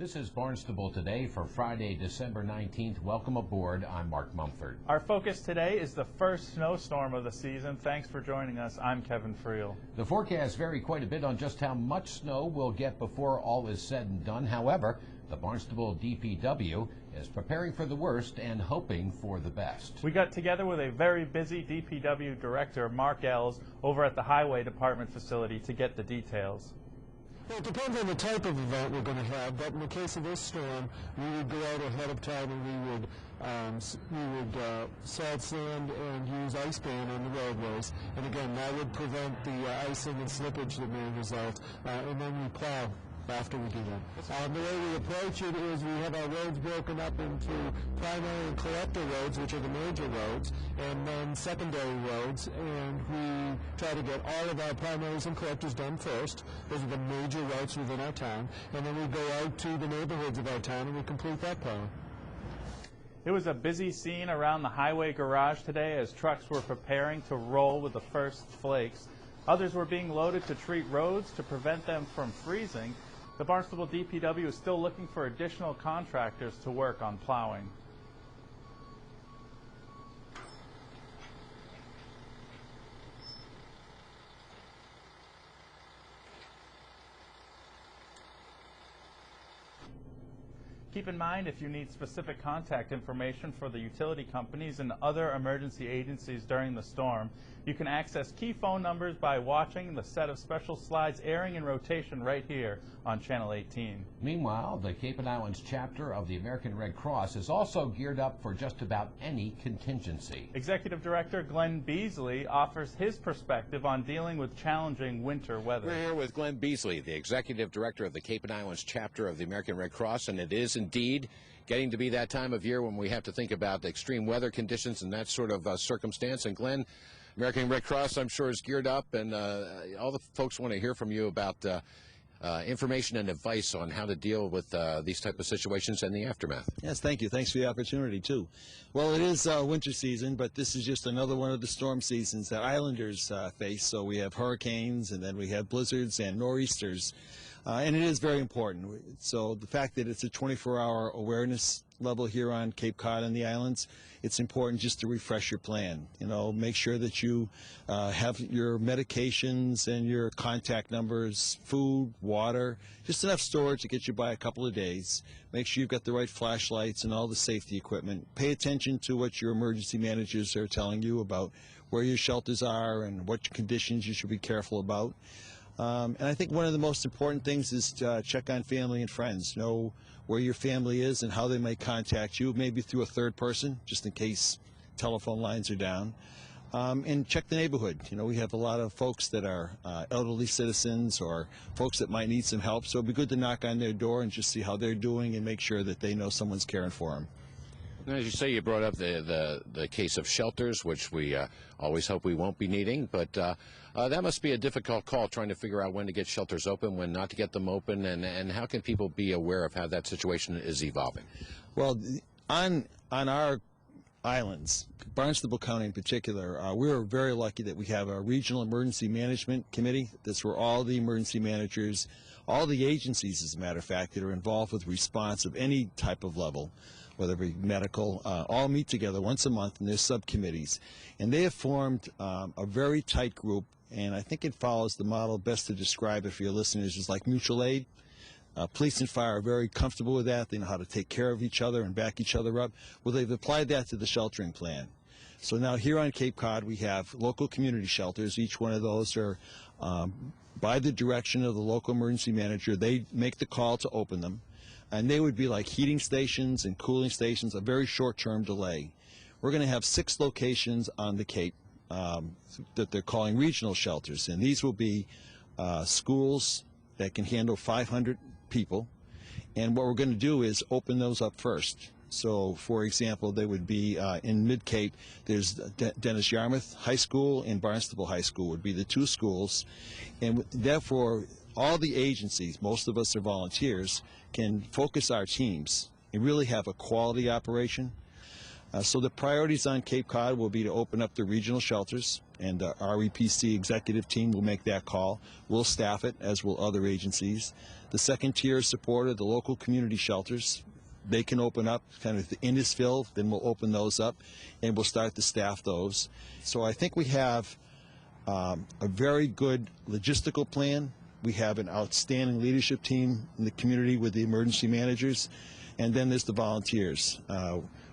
This is Barnstable Today for Friday, December 19th. Welcome aboard. I'm Mark Mumford. Our focus today is the first snowstorm of the season. Thanks for joining us. I'm Kevin Friel. The forecasts vary quite a bit on just how much snow we'll get before all is said and done. However, the Barnstable DPW is preparing for the worst and hoping for the best. We got together with a very busy DPW director, Mark Ells, over at the Highway Department facility to get the details. Well, it depends on the type of event we're going to have, but in the case of this storm, we would go out ahead of time and we would salt sand and use ice band on the roadways. And again, that would prevent the icing and slippage that may result. And then we plow after we do that. The way we approach it is we have our roads broken up into primary and collector roads, which are the major roads, and then secondary roads, and we try to get all of our primaries and collectors done first. Those are the major routes within our town, and then we go out to the neighborhoods of our town and we complete that plowing. It was a busy scene around the highway garage today as trucks were preparing to roll with the first flakes. Others were being loaded to treat roads to prevent them from freezing. The Barnstable DPW is still looking for additional contractors to work on plowing. Keep in mind, if you need specific contact information for the utility companies and other emergency agencies during the storm, you can access key phone numbers by watching the set of special slides airing in rotation right here on Channel 18. Meanwhile, the Cape and Islands chapter of the American Red Cross is also geared up for just about any contingency. Executive Director Glenn Beasley offers his perspective on dealing with challenging winter weather. We're here with Glenn Beasley, the Executive Director of the Cape and Islands chapter of the American Red Cross, and it is indeed getting to be that time of year when we have to think about extreme weather conditions and that sort of circumstance. And Glenn, American Red Cross, I'm sure, is geared up, and all the folks want to hear from you about information and advice on how to deal with these type of situations and the aftermath. Yes, thank you. Thanks for the opportunity, too. Well, it is winter season, but this is just another one of the storm seasons that islanders face. So we have hurricanes, and then we have blizzards and nor'easters. And it is very important. So the fact that it's a 24-hour awareness level here on Cape Cod and the islands, it's important just to refresh your plan. You know, make sure that you have your medications and your contact numbers, food, water, just enough storage to get you by a couple of days. Make sure you've got the right flashlights and all the safety equipment. Pay attention to what your emergency managers are telling you about where your shelters are and what conditions you should be careful about. And I think one of the most important things is to check on family and friends. Know where your family is and how they might contact you, maybe through a third person, just in case telephone lines are down. And check the neighborhood. You know, we have a lot of folks that are elderly citizens or folks that might need some help, so it'd be good to knock on their door and just see how they're doing and make sure that they know someone's caring for them. Now, as you say, you brought up the case of shelters, which we always hope we won't be needing, but that must be a difficult call, trying to figure out when to get shelters open, when not to get them open, and how can people be aware of how that situation is evolving? Well, on our islands, Barnstable County in particular, we're very lucky that we have a regional emergency management committee. That's where all the emergency managers, all the agencies, as a matter of fact, that are involved with response of any type of level, whether it be medical, all meet together once a month in their subcommittees. And they have formed a very tight group, and I think it follows the model best to describe it for your listeners is like mutual aid. Police and fire are very comfortable with that. They know how to take care of each other and back each other up. Well, they've applied that to the sheltering plan. So now here on Cape Cod, we have local community shelters. Each one of those are by the direction of the local emergency manager. They make the call to open them. And they would be like heating stations and cooling stations, a very short-term delay. We're going to have 6 locations on the Cape that they're calling regional shelters. And these will be schools that can handle 500 people. And what we're going to do is open those up first. So, for example, they would be in Mid-Cape, there's Dennis Yarmouth High School and Barnstable High School would be the 2 schools. And therefore, all the agencies, most of us are volunteers, can focus our teams and really have a quality operation. So the priorities on Cape Cod will be to open up the regional shelters. and our EPC executive team will make that call. We'll staff it, as will other agencies. The second tier is supported, the local community shelters. They can open up kind of the Innisfil, then we'll open those up, and we'll start to staff those. So I think we have a very good logistical plan. We have an outstanding leadership team in the community with the emergency managers, and then there's the volunteers.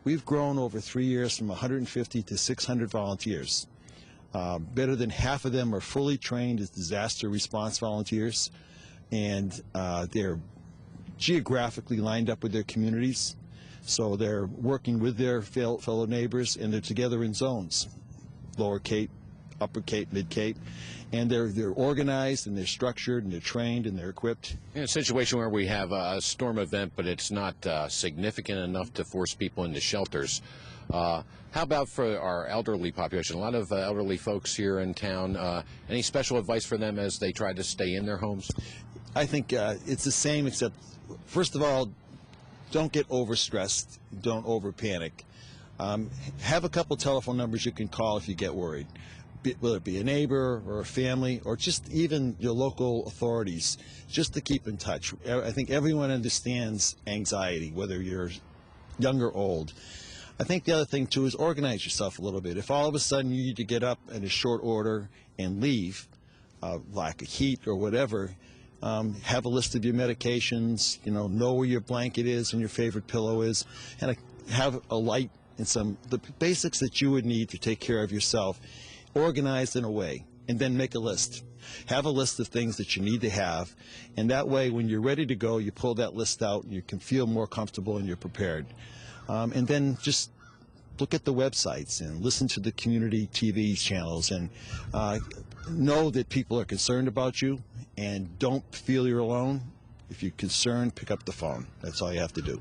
We've grown over 3 years from 150 to 600 volunteers. Better than half of them are fully trained as disaster response volunteers, and they're geographically lined up with their communities, so they're working with their fellow neighbors, and they're together in zones, Lower Cape, Upper Cape, Mid Cape, and they're organized and they're structured and they're trained and they're equipped. In a situation where we have a storm event, but it's not significant enough to force people into shelters, how about for our elderly population? A lot of elderly folks here in town. Any special advice for them as they try to stay in their homes? I think it's the same, except first of all, don't get overstressed, don't over panic. Have a couple telephone numbers you can call if you get worried, whether it be a neighbor or a family or just even your local authorities, just to keep in touch. I think everyone understands anxiety, whether you're young or old. I think the other thing too is organize yourself a little bit. If all of a sudden you need to get up in a short order and leave, lack of heat or whatever, have a list of your medications, know where your blanket is and your favorite pillow is, and have a light and the basics that you would need to take care of yourself, organized in a way, and then make a list. Have a list of things that you need to have, and that way when you're ready to go, you pull that list out and you can feel more comfortable and you're prepared. And then just look at the websites and listen to the community TV channels, and know that people are concerned about you, and don't feel you're alone. If you're concerned, pick up the phone. That's all you have to do.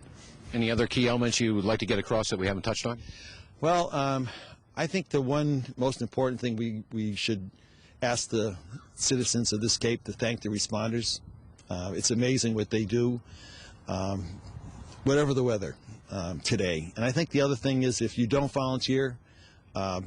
Any other key elements you would like to get across that we haven't touched on? Well, I think the one most important thing we should ask the citizens of this Cape to thank the responders. It's amazing what they do, whatever the weather today. And I think the other thing is, if you don't volunteer,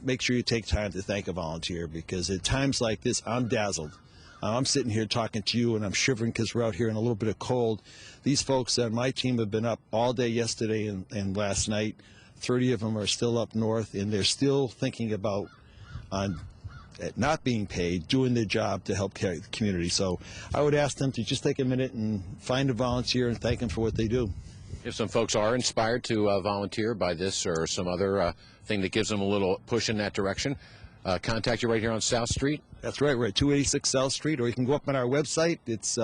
make sure you take time to thank a volunteer, because at times like this, I'm dazzled. I'm sitting here talking to you and I'm shivering because we're out here in a little bit of cold. These folks on my team have been up all day yesterday and last night. 30 of them are still up north, and they're still thinking about not being paid, doing their job to help carry the community. So I would ask them to just take a minute and find a volunteer and thank them for what they do. If some folks are inspired to volunteer by this or some other thing that gives them a little push in that direction, contact you right here on South Street. That's right. We're at 286 South Street, or you can go up on our website. It's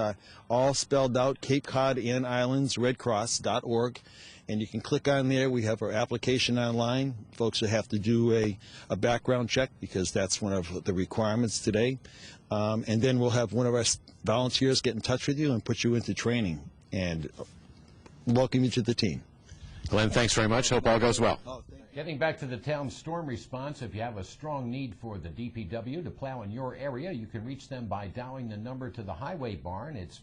all spelled out, Cape Cod and Islands Redcross.org, and you can click on there. We have our application online. Folks will have to do a background check, because that's one of the requirements today. And then we'll have one of our volunteers get in touch with you and put you into training and welcome you to the team. Glenn, thanks very much. Hope all goes well. Getting back to the town's storm response, if you have a strong need for the DPW to plow in your area, you can reach them by dialing the number to the highway barn. It's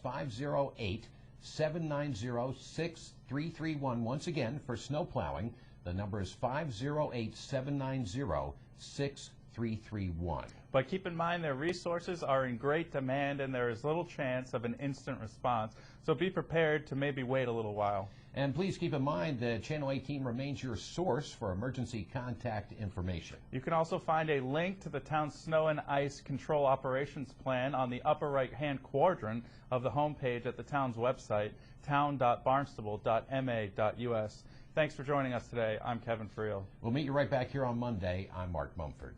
508-790-6331. Once again, for snow plowing, the number is 508-790-6331. But keep in mind, their resources are in great demand and there is little chance of an instant response. So be prepared to maybe wait a little while. And please keep in mind that Channel 18 remains your source for emergency contact information. You can also find a link to the town's snow and ice control operations plan on the upper right-hand quadrant of the homepage at the town's website, town.barnstable.ma.us. Thanks for joining us today. I'm Kevin Friel. We'll meet you right back here on Monday. I'm Mark Mumford.